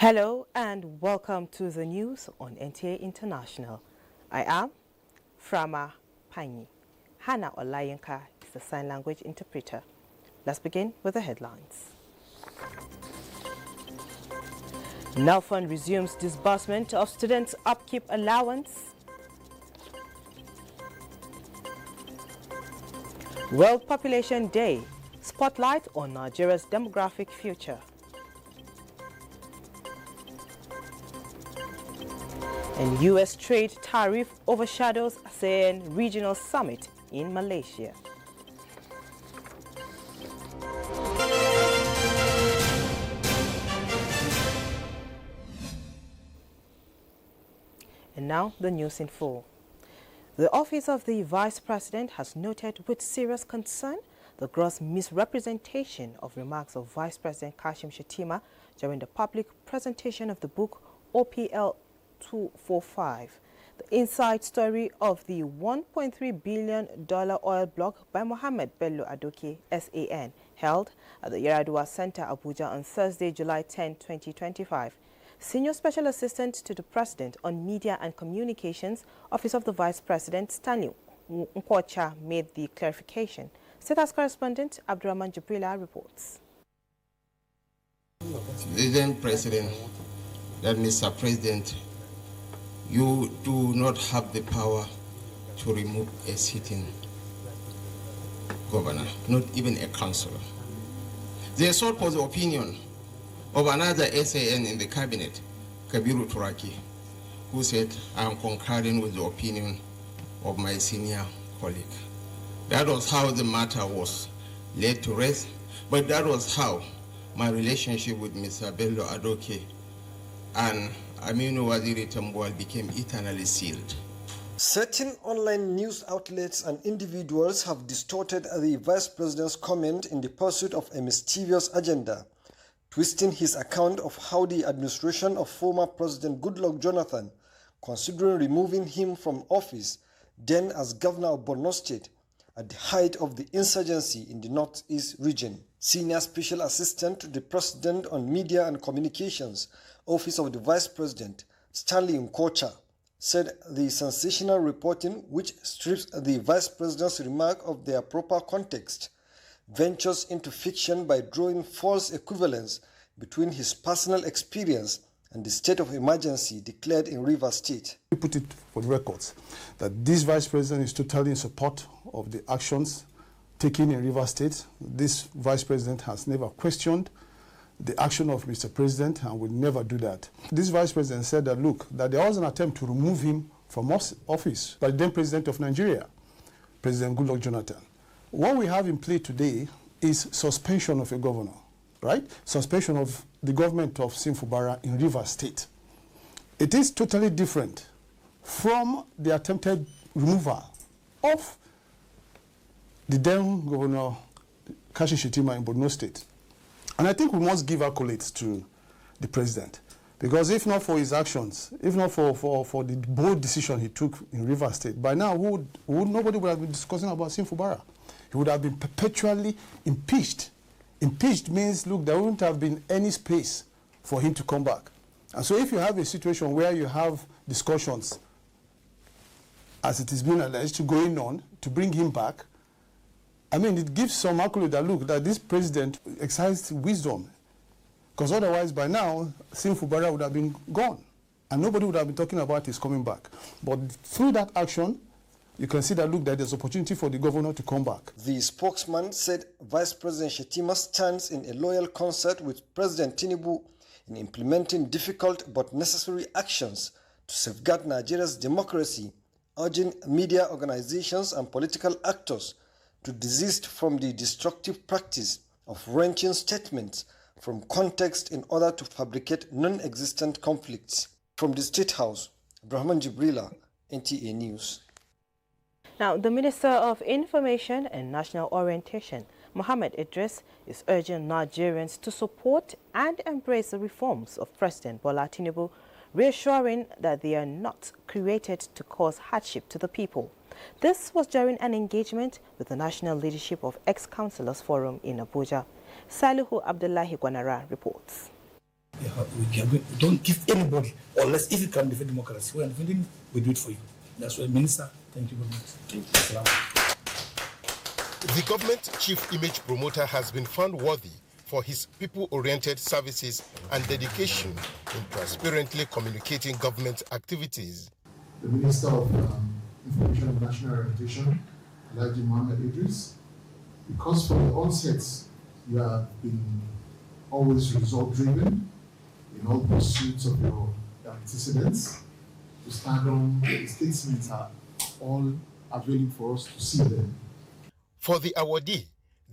Hello and welcome to the news on NTA International. I am Frama Panyi. Hannah Olayenka is the sign language interpreter. Let's begin with the headlines. Nelfund resumes disbursement of students' upkeep allowance. World Population Day, spotlight on Nigeria's demographic future. And U.S. trade tariff overshadows ASEAN regional summit in Malaysia. And now the news in full. The Office of the Vice President has noted with serious concern the gross misrepresentation of remarks of Vice President Kashim Shettima during the public presentation of the book OPL 245, the inside story of the $1.3 billion oil block by Mohammed Bello Adoke, SAN, held at the Yaradua Center, Abuja on Thursday, July 10, 2025. Senior Special Assistant to the President on Media and Communications, Office of the Vice President, Stanley Nkwocha, made the clarification. State House correspondent Abdurrahman Jibrila reports. President, that Mr. President, you do not have the power to remove a sitting governor, not even a councillor. They sought for the opinion of another SAN in the cabinet, Kabiru Turaki, who said, I am concurring with the opinion of my senior colleague. That was how the matter was laid to rest, but that was how my relationship with Mr. Bello Adoke and Aminu Waziri Tambuwal became eternally sealed. Certain online news outlets and individuals have distorted the Vice President's comment in the pursuit of a mischievous agenda, twisting his account of how the administration of former President Goodluck Jonathan, considering removing him from office, then as governor of Borno State, at the height of the insurgency in the Northeast region. Senior Special Assistant to the President on Media and Communications, Office of the Vice President, Stanley Nkwocha, said the sensational reporting, which strips the Vice President's remark of their proper context, ventures into fiction by drawing false equivalence between his personal experience and the state of emergency declared in Rivers State. We put it for the records that this Vice President is totally in support of the actions taken in Rivers State. This Vice President has never questioned the action of Mr. President and will never do that. This Vice President said that, look, that there was an attempt to remove him from office by the then President of Nigeria, President Goodluck Jonathan. What we have in play today is suspension of a governor, right? Suspension of the government of Simfubara in Rivers State. It is totally different from the attempted removal of the then Governor Kashim Shettima in Borno State. And I think we must give accolades to the president, because if not for his actions, if not for the bold decision he took in Rivers State, by now nobody would have been discussing about Simfubara. He would have been perpetually impeached. Impeached means, look, there wouldn't have been any space for him to come back. And so if you have a situation where you have discussions, as it is being alleged, going on to bring him back, I mean, it gives some accolade that, look, that this president exercised wisdom. Because otherwise, by now, Simfubara would have been gone. And nobody would have been talking about his coming back. But through that action, you can see that, look, that there's opportunity for the governor to come back. The spokesman said Vice President Shettima stands in a loyal concert with President Tinubu in implementing difficult but necessary actions to safeguard Nigeria's democracy, urging media organizations and political actors to desist from the destructive practice of wrenching statements from context in order to fabricate non-existent conflicts. From the State House, Abdurrahman Jibrila, NTA News. Now, the Minister of Information and National Orientation, Mohammed Idris, is urging Nigerians to support and embrace the reforms of President Bola Tinubu, reassuring that they are not created to cause hardship to the people. This was during an engagement with the national leadership of Ex-Councillors Forum in Abuja. Salihu Abdullahi Gwanara reports. We don't give anybody, unless if you can defend democracy. We are defending, we do it for you. That's why, Minister, thank you very much. Thank The you. government chief image promoter has been found worthy for his people-oriented services and dedication in transparently communicating government activities. The Minister of Information and National Orientation, Alhaji Mohammed Idris, because from the onset you have been always result-driven in all pursuits of your antecedents. To stand on the statements are all availing for us to see them. For the awardee,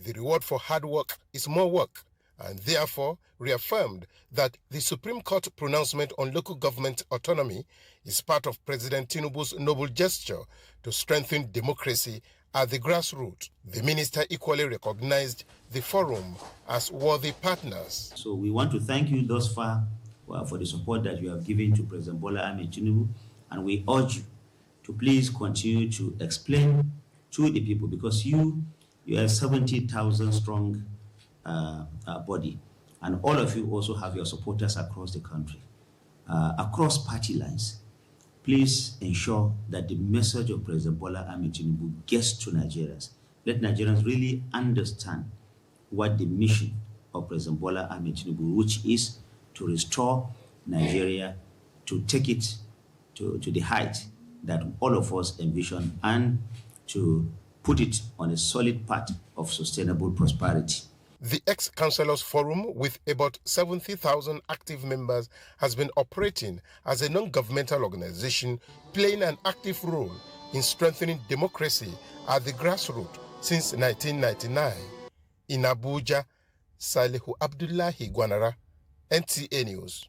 the reward for hard work is more work, and therefore reaffirmed that the Supreme Court pronouncement on local government autonomy is part of President Tinubu's noble gesture to strengthen democracy at the grassroots. The minister equally recognized the forum as worthy partners. So we want to thank you thus far for the support that you have given to President Bola Ahmed Tinubu, and we urge you to please continue to explain to the people, because you are a 70,000 strong body, and all of you also have your supporters across the country, across party lines. Please ensure that the message of President Bola Ahmed Tinubu gets to Nigerians. Let Nigerians really understand what the mission of President Bola Ahmed Tinubu, which is to restore Nigeria, to take it to the height that all of us envision, and to put it on a solid path of sustainable prosperity. The ex-councillors forum, with about 70,000 active members, has been operating as a non-governmental organization, playing an active role in strengthening democracy at the grassroots since 1999. In Abuja, Salihu Abdullahi Gwanara, NTA News.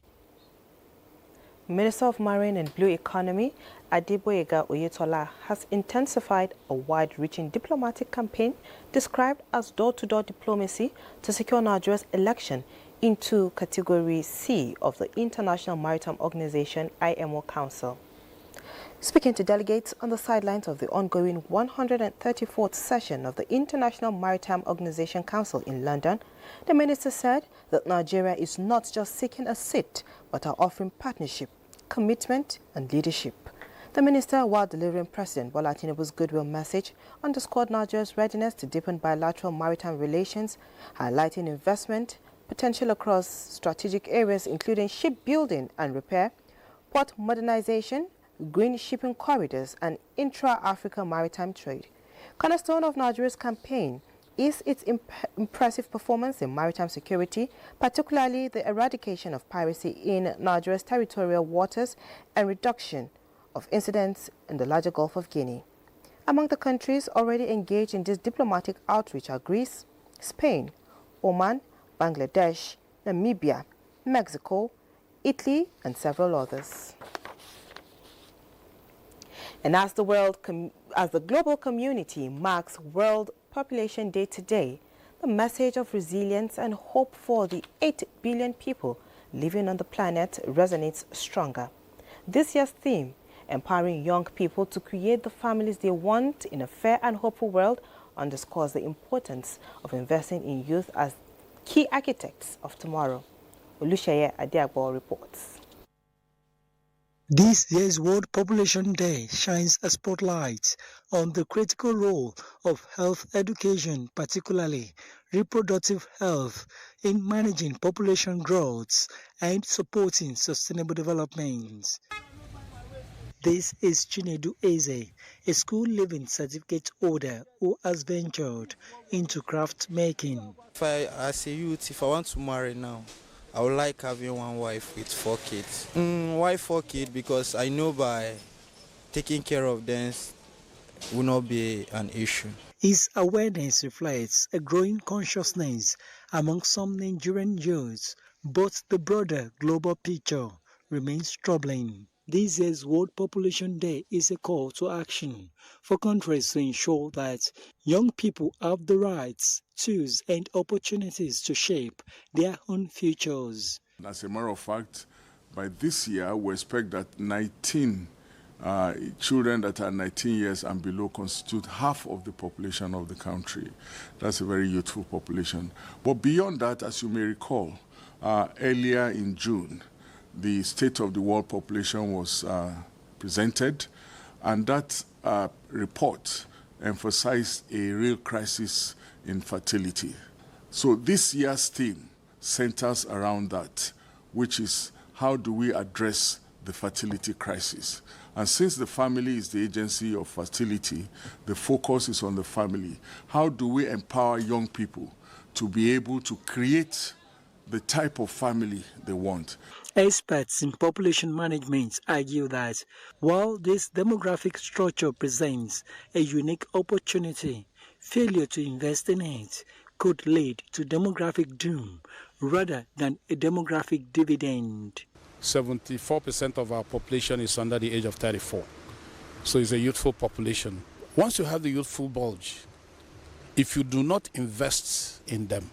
Minister of Marine and Blue Economy, Adeboyega Oyetola, has intensified a wide-reaching diplomatic campaign described as door-to-door diplomacy to secure Nigeria's election into Category C of the International Maritime Organization IMO Council. Speaking to delegates on the sidelines of the ongoing 134th session of the International Maritime Organization Council in London, the minister said that Nigeria is not just seeking a seat, but are offering partnership, commitment and leadership. The minister, while delivering President Bola Tinubu's goodwill message, underscored Nigeria's readiness to deepen bilateral maritime relations, highlighting investment potential across strategic areas including shipbuilding and repair, port modernization, green shipping corridors and intra-Africa maritime trade. Cornerstone of Nigeria's campaign is its impressive performance in maritime security, particularly the eradication of piracy in Nigeria's territorial waters and reduction of incidents in the larger Gulf of Guinea. Among the countries already engaged in this diplomatic outreach are Greece, Spain, Oman, Bangladesh, Namibia, Mexico, Italy, and several others. And as the global community marks World Population Day today, the message of resilience and hope for the 8 billion people living on the planet resonates stronger. This year's theme, empowering young people to create the families they want in a fair and hopeful world, underscores the importance of investing in youth as key architects of tomorrow. Olusheye Adiagbo reports. This year's World Population Day shines a spotlight on the critical role of health education, particularly reproductive health, in managing population growth and supporting sustainable development. This is Chinedu Eze, a school living certificate holder who has ventured into craft making. As a youth, if I want to marry now, I would like having one wife with 4 kids. Why 4 kids? Because I know by taking care of them will not be an issue. His awareness reflects a growing consciousness among some Nigerian youths, but the broader global picture remains troubling. This year's World Population Day is a call to action for countries to ensure that young people have the rights, tools, and opportunities to shape their own futures. As a matter of fact, by this year, we expect that 19 children that are 19 years and below constitute half of the population of the country. That's a very youthful population. But beyond that, as you may recall, earlier in June, the State of the World Population was presented, and that report emphasized a real crisis in fertility. So this year's theme centers around that, which is how do we address the fertility crisis? And since the family is the agency of fertility, the focus is on the family. How do we empower young people to be able to create the type of family they want? Experts in population management argue that while this demographic structure presents a unique opportunity, failure to invest in it could lead to demographic doom rather than a demographic dividend. 74% of our population is under the age of 34. So it's a youthful population. Once you have the youthful bulge, if you do not invest in them,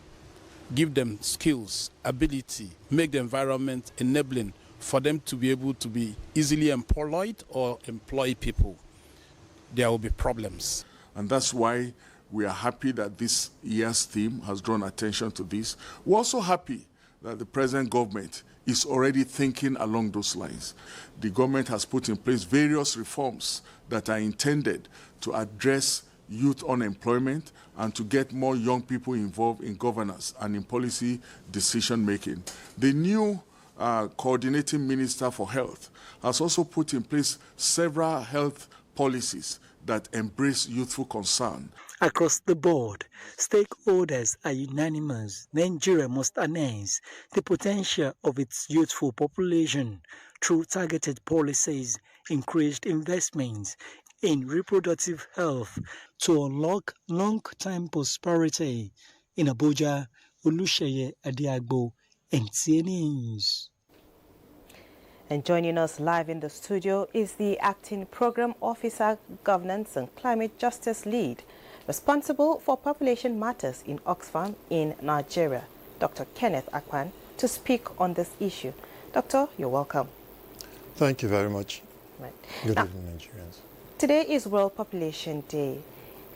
give them skills, ability, make the environment enabling for them to be able to be easily employed or employ people, there will be problems. And that's why we are happy that this year's theme has drawn attention to this. We're also happy that the present government is already thinking along those lines. The government has put in place various reforms that are intended to address youth unemployment and to get more young people involved in governance and in policy decision-making. The new coordinating minister for health has also put in place several health policies that embrace youthful concern. Across the board, stakeholders are unanimous. Nigeria must harness the potential of its youthful population through targeted policies, increased investments in reproductive health to unlock long-term prosperity. In Abuja, Olusheye Adiagbo, NTA News. And joining us live in the studio is the Acting Program Officer, Governance and Climate Justice Lead, responsible for population matters in Oxfam in Nigeria, Dr. Kenneth Akpan, to speak on this issue. Doctor, you're welcome. Thank you very much. Right. Good now, evening, Nigerians. Today is World Population Day.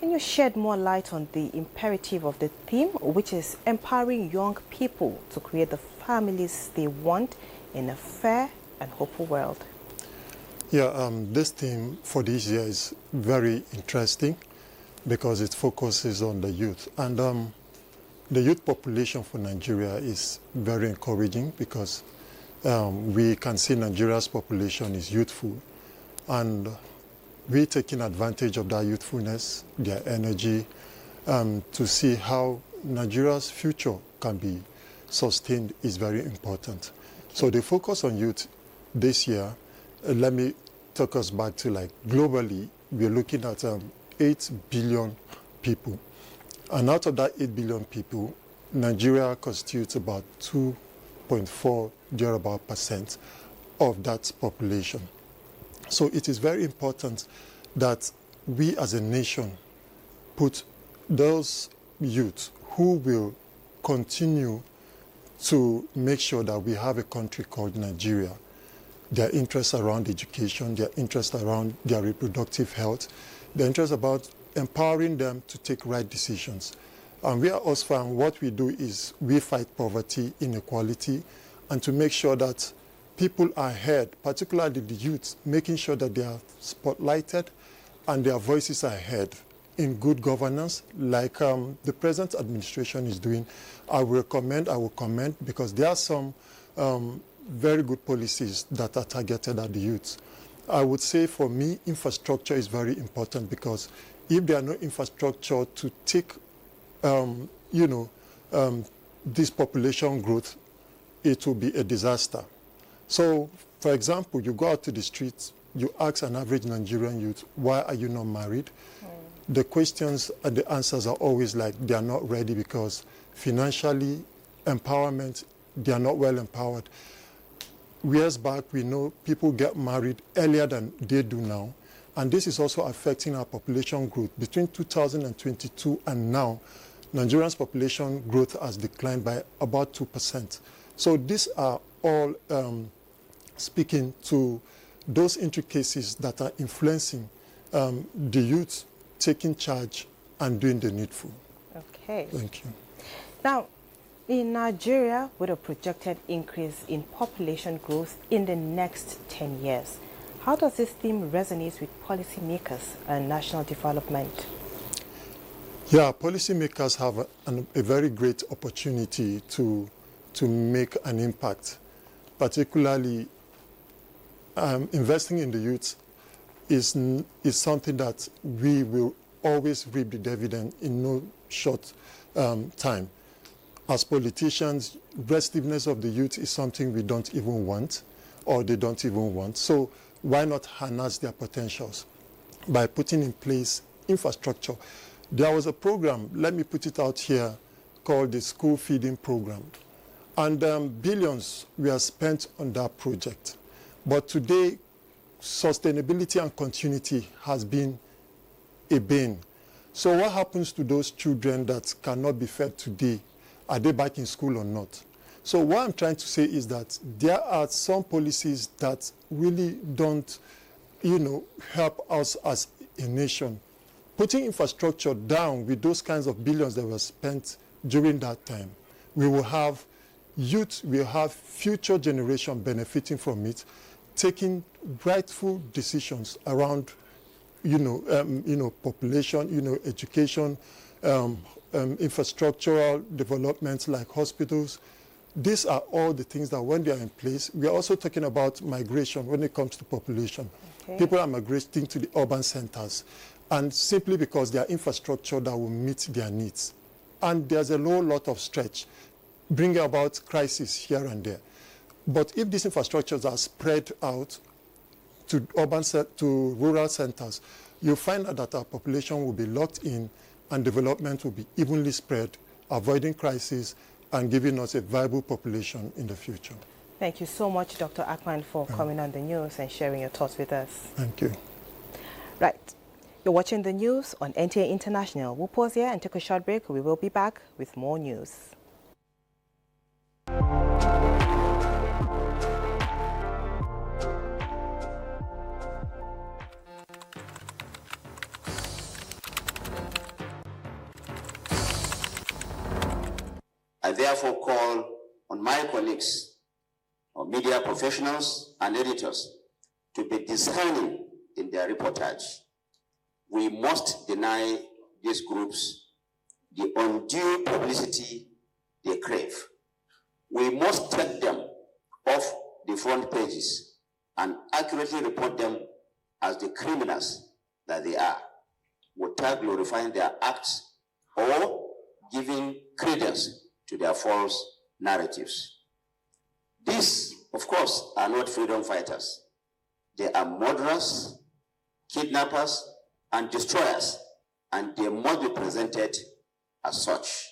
Can you shed more light on the imperative of the theme, which is empowering young people to create the families they want in a fair and hopeful world? Yeah, this theme for this year is very interesting because it focuses on the youth. And the youth population for Nigeria is very encouraging because we can see Nigeria's population is youthful. And we're taking advantage of that youthfulness, their energy, to see how Nigeria's future can be sustained is very important. So the focus on youth this year, let me take us back to like globally, we're looking at 8 billion people. And out of that 8 billion people, Nigeria constitutes about 2.4 thereabout% of that population. So it is very important that we as a nation put those youth who will continue to make sure that we have a country called Nigeria, their interests around education, their interests around their reproductive health, their interests about empowering them to take right decisions. And we at Oxfam, what we do is we fight poverty, inequality, and to make sure that people are heard, particularly the youth, making sure that they are spotlighted and their voices are heard in good governance, like the present administration is doing. I will commend, because there are some very good policies that are targeted at the youth. I would say for me, infrastructure is very important because if there are no infrastructure to take, this population growth, it will be a disaster. So, for example, you go out to the streets, you ask an average Nigerian youth, why are you not married? The questions and the answers are always like, they are not ready because financially, empowerment, they are not well empowered. Years back, we know people get married earlier than they do now. And this is also affecting our population growth. Between 2022 and now, Nigeria's population growth has declined by about 2%. So these are all speaking to those intricacies that are influencing the youth taking charge and doing the needful. Okay. Thank you. Now, In Nigeria, with a projected increase in population growth in the next 10 years, how does this theme resonate with policymakers and national development? Yeah, policymakers have a very great opportunity to make an impact, particularly investing in the youth is something that we will always reap the dividend in no short time. As politicians, restiveness of the youth is something we don't even want, or they don't even want. So why not harness their potentials by putting in place infrastructure? There was a program, let me put it out here, called the School Feeding Program. And billions were spent on that project. But today, sustainability and continuity has been a bane. So what happens to those children that cannot be fed today? Are they back in school or not? So what I'm trying to say is that there are some policies that really don't, help us as a nation. Putting infrastructure down with those kinds of billions that were spent during that time, we will have youth, we will have future generation benefiting from it, taking rightful decisions around, population, education, infrastructural developments like hospitals. These are all the things that when they are in place, we are also talking about migration when it comes to population. Okay. People are migrating to the urban centers, and simply because there are infrastructure that will meet their needs. And there's a whole lot of stretch, bringing about crisis here and there. But if these infrastructures are spread out to rural centers, you'll find out that our population will be locked in and development will be evenly spread, avoiding crisis and giving us a viable population in the future. Thank you so much, Dr. Akman, for coming on the news and sharing your thoughts with us. Thank you. Right. You're watching the news on NTA International. We'll pause here and take a short break. We will be back with more news. I therefore call on my colleagues, or media professionals and editors, to be discerning in their reportage. We must deny these groups the undue publicity they crave. We must take them off the front pages and accurately report them as the criminals that they are, without glorifying their acts or giving credence to their false narratives. These, of course, are not freedom fighters. They are murderers, kidnappers, and destroyers, and they must be presented as such.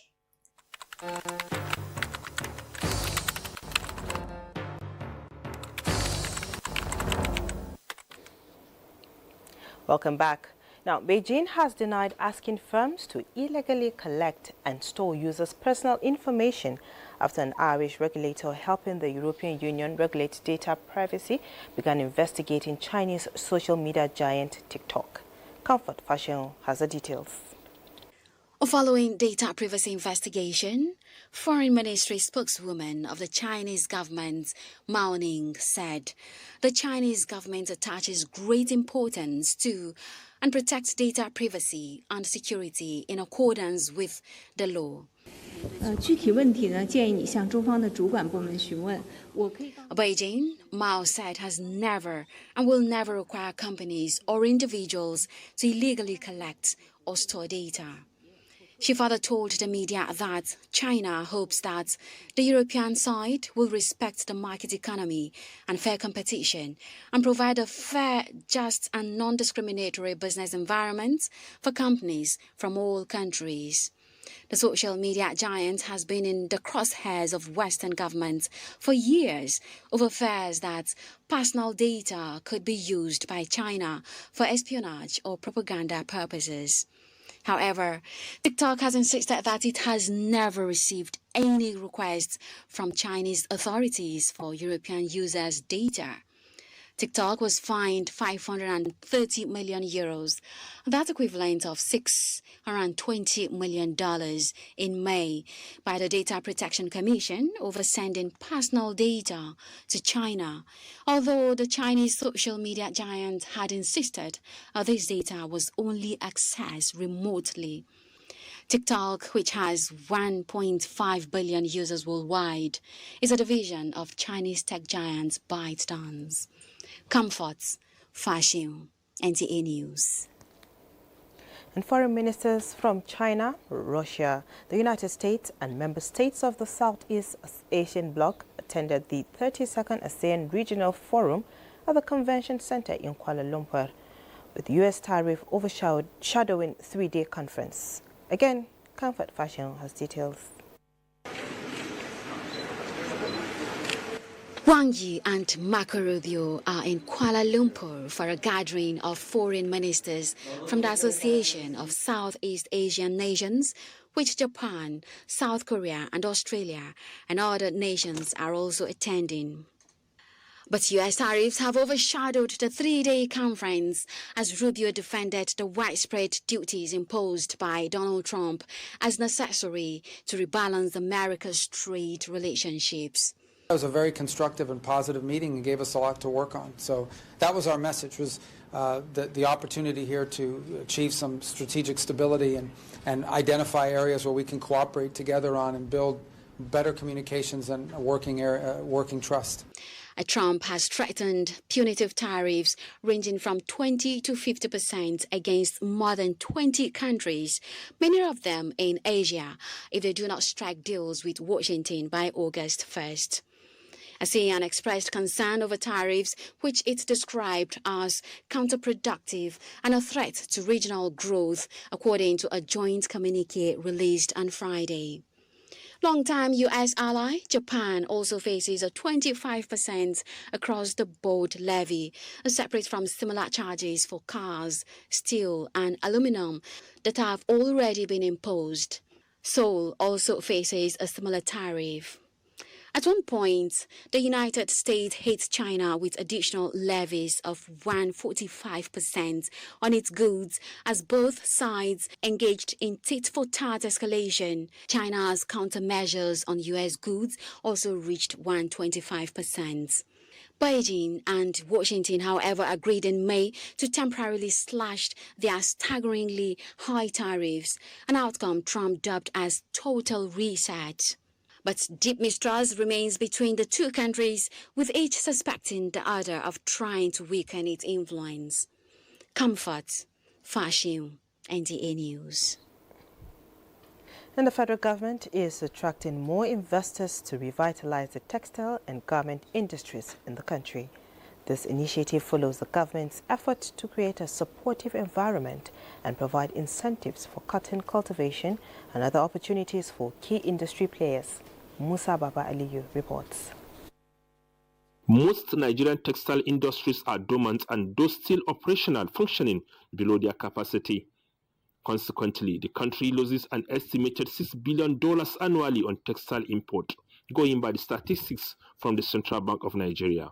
Welcome back. Now, Beijing has denied asking firms to illegally collect and store users' personal information after an Irish regulator helping the European Union regulate data privacy began investigating Chinese social media giant TikTok. Comfort Fashion has the details. Following data privacy investigation, Foreign Ministry spokeswoman of the Chinese government, Mao Ning, said the Chinese government attaches great importance to and protects data privacy and security in accordance with the law. Beijing, Mao said, has never and will never require companies or individuals to illegally collect or store data. She further told the media that China hopes that the European side will respect the market economy and fair competition and provide a fair, just and non-discriminatory business environment for companies from all countries. The social media giant has been in the crosshairs of Western governments for years over fears that personal data could be used by China for espionage or propaganda purposes. However, TikTok has insisted that it has never received any requests from Chinese authorities for European users' data. TikTok was fined 530 million euros. That's equivalent of $620 million in May by the Data Protection Commission over sending personal data to China, although the Chinese social media giant had insisted this data was only accessed remotely. TikTok, which has 1.5 billion users worldwide, is a division of Chinese tech giant ByteDance. Comforts, fashion, NTA News. And foreign ministers from China, Russia, the United States and member states of the Southeast Asian bloc attended the 32nd ASEAN Regional Forum at the Convention Center in Kuala Lumpur, with U.S. tariff overshadowing three-day conference. Again, Comfort Fashion has details. Wang Yi and Marco Rubio are in Kuala Lumpur for a gathering of foreign ministers from the Association of Southeast Asian Nations, which Japan, South Korea and Australia and other nations are also attending. But U.S. tariffs have overshadowed the three-day conference as Rubio defended the widespread duties imposed by Donald Trump as necessary to rebalance America's trade relationships. It was a very constructive and positive meeting and gave us a lot to work on. So that was our message, was the opportunity here to achieve some strategic stability and identify areas where we can cooperate together on and build better communications and working trust. Trump has threatened punitive tariffs ranging from 20 to 50% against more than 20 countries, many of them in Asia, if they do not strike deals with Washington by August 1st. ASEAN expressed concern over tariffs, which it described as counterproductive and a threat to regional growth, according to a joint communiqué released on Friday. Longtime U.S. ally Japan also faces a 25% across-the-board levy, separate from similar charges for cars, steel and aluminum that have already been imposed. Seoul also faces a similar tariff. At one point, the United States hit China with additional levies of 145% on its goods as both sides engaged in tit-for-tat escalation. China's countermeasures on U.S. goods also reached 125%. Beijing and Washington, however, agreed in May to temporarily slash their staggeringly high tariffs, an outcome Trump dubbed as total reset. But deep mistrust remains between the two countries, with each suspecting the other of trying to weaken its influence. Comfort, fashion, NTA News. And the federal government is attracting more investors to revitalize the textile and garment industries in the country. This initiative follows the government's effort to create a supportive environment and provide incentives for cotton cultivation and other opportunities for key industry players. Musa Baba Aliyu reports. Most Nigerian textile industries are dormant and those still operational functioning below their capacity. Consequently, the country loses an estimated $6 billion annually on textile import, going by the statistics from the Central Bank of Nigeria.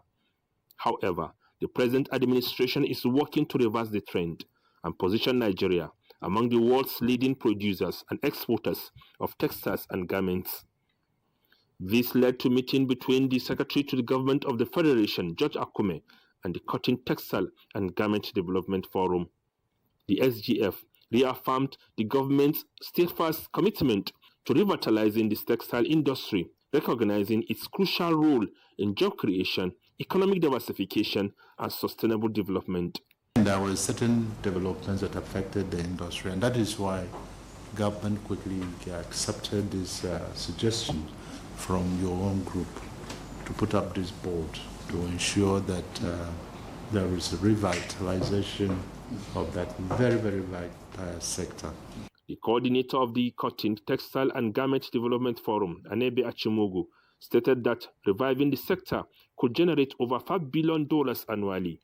However, the present administration is working to reverse the trend and position Nigeria among the world's leading producers and exporters of textiles and garments. This led to a meeting between the Secretary to the Government of the Federation, George Akume, and the Cotton Textile and Garment Development Forum. The SGF reaffirmed the government's steadfast commitment to revitalizing this textile industry, recognizing its crucial role in job creation, economic diversification, and sustainable development. There were certain developments that affected the industry, and that is why government quickly accepted this suggestion from your own group to put up this board to ensure that there is a revitalization of that very, very vital sector. The coordinator of the Cotton, Textile and Garment Development Forum, Anebe Achimogu, stated that reviving the sector could generate over $5 billion annually.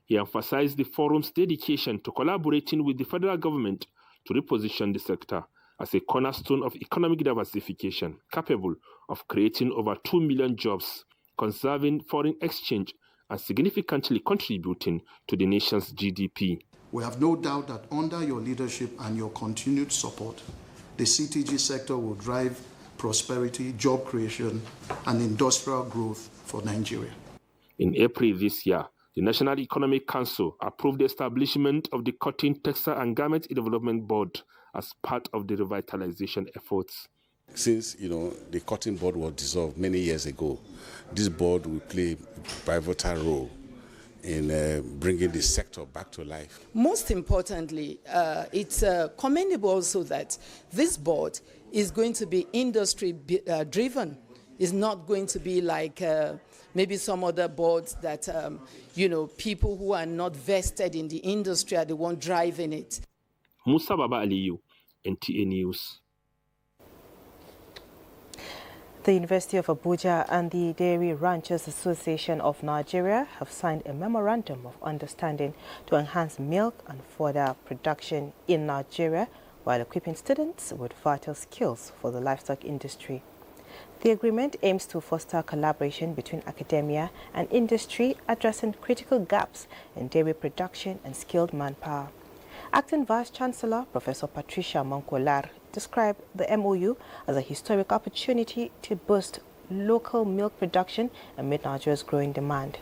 He emphasized the forum's dedication to collaborating with the federal government to reposition the sector as a cornerstone of economic diversification capable of creating over 2 million jobs, conserving foreign exchange, and significantly contributing to the nation's GDP. We have no doubt that under your leadership and your continued support, the CTG sector will drive prosperity, job creation, and industrial growth for Nigeria. In April this year, the National Economic Council approved the establishment of the Cotton, Textile and Garment Development Board as part of the revitalization efforts. Since, the Cotton Board was dissolved many years ago, this board will play a pivotal role in bringing the sector back to life. Most importantly, it's commendable also that this board is going to be industry-driven. It's not going to be like maybe some other boards that, people who are not vested in the industry are the one driving it. Musa Baba Aliyu, NTA News. The University of Abuja and the Dairy Ranchers Association of Nigeria have signed a memorandum of understanding to enhance milk and fodder production in Nigeria while equipping students with vital skills for the livestock industry. The agreement aims to foster collaboration between academia and industry, addressing critical gaps in dairy production and skilled manpower. Acting Vice-Chancellor Professor Patricia Monkolar described the MOU as a historic opportunity to boost local milk production and meet Nigeria's growing demand.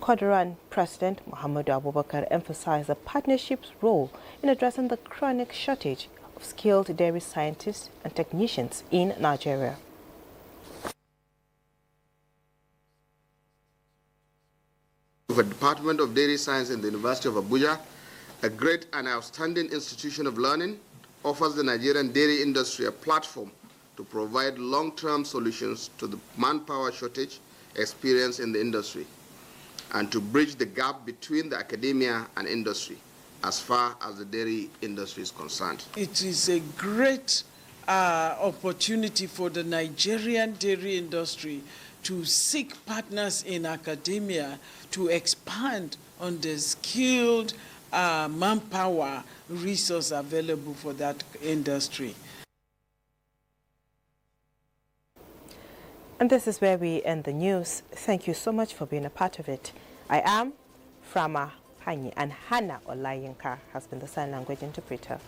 Kodoran President Muhammadu Abubakar emphasized the partnership's role in addressing the chronic shortage of skilled dairy scientists and technicians in Nigeria. The Department of Dairy Science in the University of Abuja, a great and outstanding institution of learning, offers the Nigerian dairy industry a platform to provide long-term solutions to the manpower shortage experienced in the industry and to bridge the gap between the academia and industry as far as the dairy industry is concerned. It is a great opportunity for the Nigerian dairy industry to seek partners in academia to expand on the skilled manpower resource available for that industry. And this is where we end the news. Thank you so much for being a part of it. I am Frama Hanyi, and Hannah Olayinka has been the sign language interpreter.